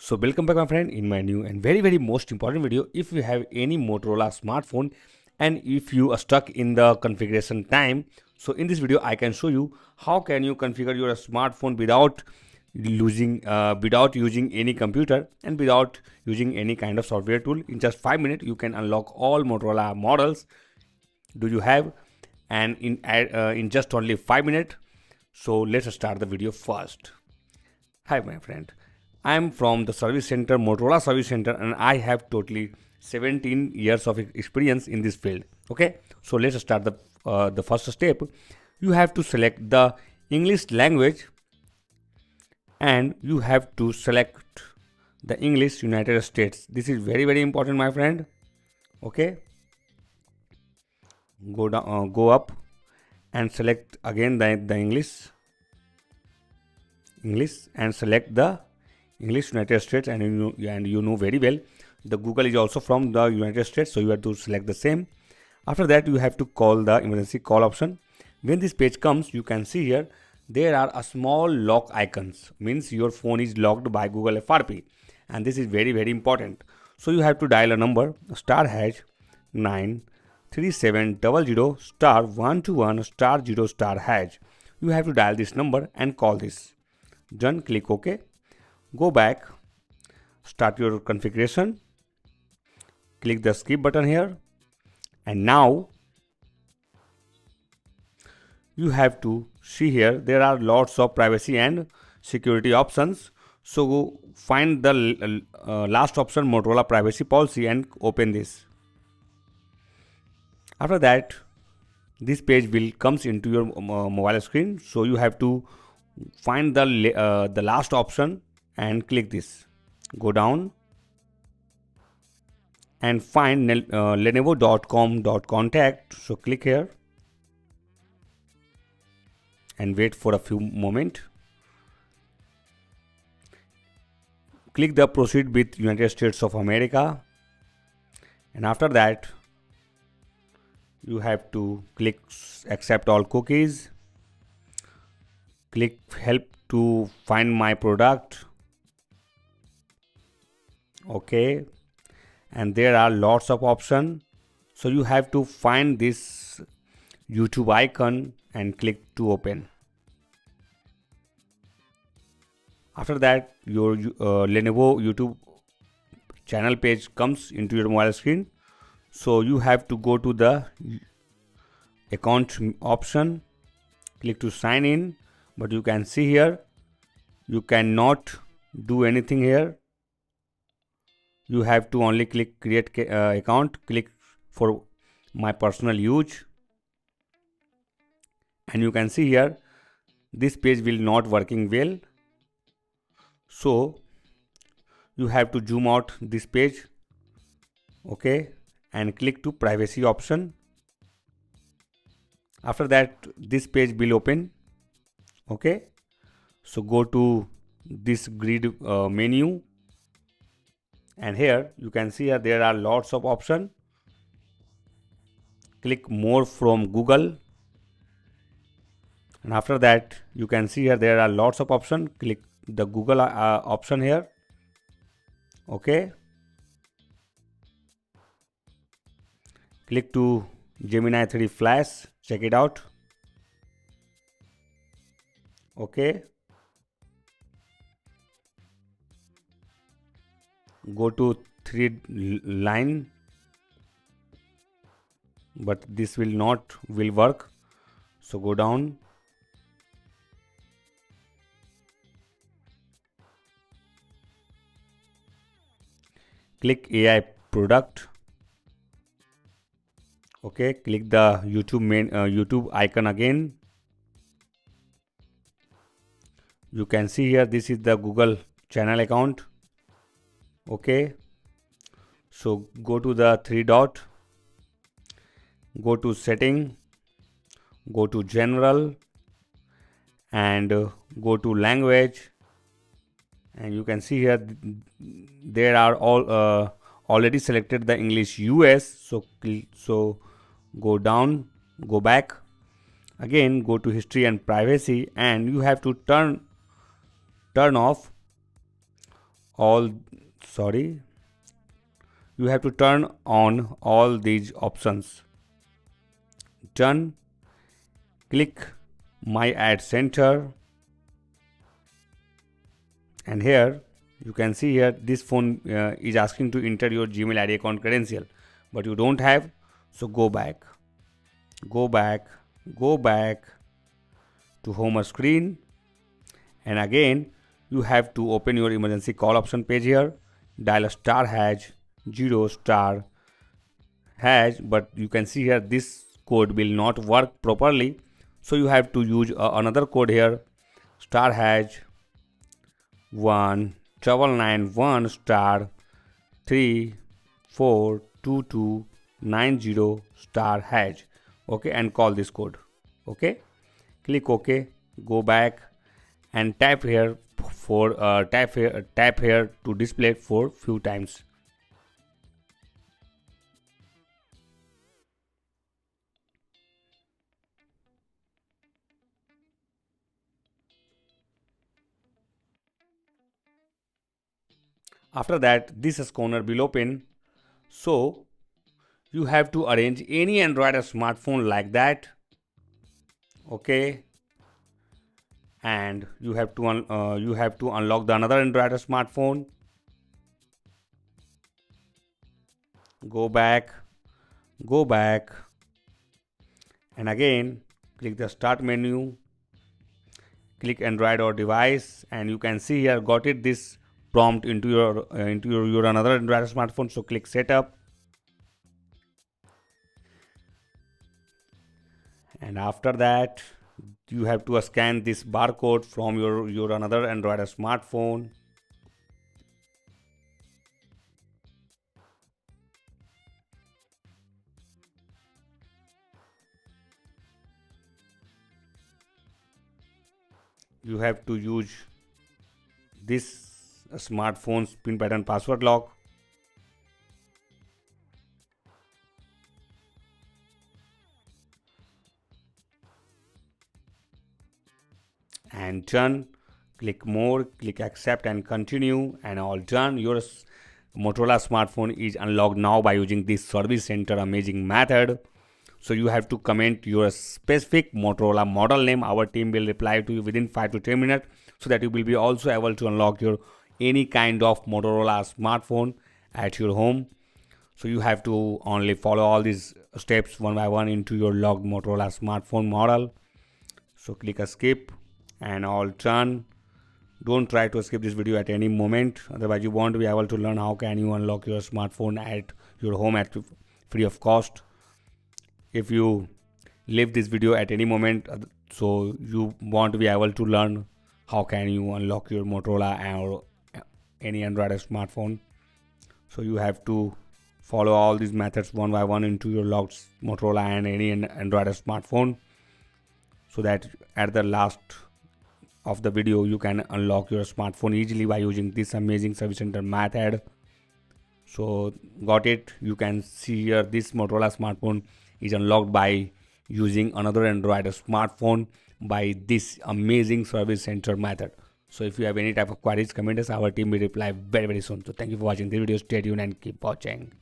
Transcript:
So welcome back my friend in my new and very most important video. If you have any Motorola smartphone and if you are stuck in the configuration time, so in this video I can show you how can you configure your smartphone without using any computer and without using any kind of software tool. In just 5 minutes you can unlock all Motorola models do you have, and in just only 5 minutes. So let's start the video first. Hi my friend, I am from the service center, Motorola service center, and I have totally 17 years of experience in this field. Okay, so let's start the first step. You have to select the English language and you have to select the English United States. This is very important my friend. Okay, go down, go up and select again the English and select the English United States, and you know very well the Google is also from the United States, so you have to select the same. After that you have to call the emergency call option. When this page comes, you can see here there are a small lock icons, means your phone is locked by Google FRP, and this is very important. So you have to dial a number *#93700*121*0*#. You have to dial this number and call this. Done, click OK. Go back, start your configuration, click the skip button here, and now you have to see here there are lots of privacy and security options. So go find the last option, Motorola privacy policy, and open this. After that this page will comes into your mobile screen, so you have to find the last option and click this. Go down and find lenovo.com.contact. So click here and wait for a few moments. Click the proceed with United States of America, and after that you have to click accept all cookies. Click help to find my product. Okay, and there are lots of options, so you have to find this YouTube icon and click to open. After that your Lenovo YouTube channel page comes into your mobile screen, so you have to go to the account option, click to sign in, but you can see here you cannot do anything here. You have to only click create account, click for my personal use, and you can see here this page will not working well, so you have to zoom out this page. Okay, and click to privacy option. After that this page will open. Okay, so go to this grid menu, and here you can see here there are lots of options. Click more from Google, and after that you can see here there are lots of options. Click the Google option here. Okay, click to Gemini 3 Flash, check it out. Okay, go to 3 line, but this will work, so go down. Click AI product. Okay, click the YouTube icon again. You can see here this is the Google channel account. Okay, so go to the 3 dot, go to setting, go to general, and go to language, and you can see here there are all already selected the English US. So go down, go back again, go to history and privacy, and you have to turn off all sorry you have to turn on all these options. Done. Click my ad center, and here you can see here this phone is asking to enter your Gmail ID account credential, but you don't have. So go back to home screen, and again you have to open your emergency call option page here, dial a star hash 0 star hash, but you can see here this code will not work properly, so you have to use another code here, star hash 1991 star 342290 star hash. Okay, and call this code. Okay, click OK, go back and tap here for tap here to display it for few times. After that, this corner will open. So you have to arrange any Android smartphone like that. Okay, and you have to unlock the another Android smartphone. Go back, and again click the start menu, click Android or device, and you can see here got it this prompt into your another Android smartphone. So click setup, and after that you have to scan this barcode from your another Android smartphone. You have to use this smartphone's pin pattern password lock, and done. Click more, click accept and continue, and all done. Your Motorola smartphone is unlocked now by using this service center amazing method. So you have to comment your specific Motorola model name. Our team will reply to you within 5 to 10 minutes, so that you will be also able to unlock your any kind of Motorola smartphone at your home. So you have to only follow all these steps one by one into your logged Motorola smartphone model. So click a skip and all done. Don't try to skip this video at any moment, otherwise you won't be able to learn how can you unlock your smartphone at your home at free of cost. If you leave this video at any moment, so you won't be able to learn how can you unlock your Motorola or any Android smartphone. So you have to follow all these methods one by one into your locked Motorola and any Android smartphone, so that at the last of the video you can unlock your smartphone easily by using this amazing service center method. So got it? You can see here this Motorola smartphone is unlocked by using another Android smartphone by this amazing service center method. So if you have any type of queries, comment us. Our team will reply very, very soon. So thank you for watching this video. Stay tuned and keep watching.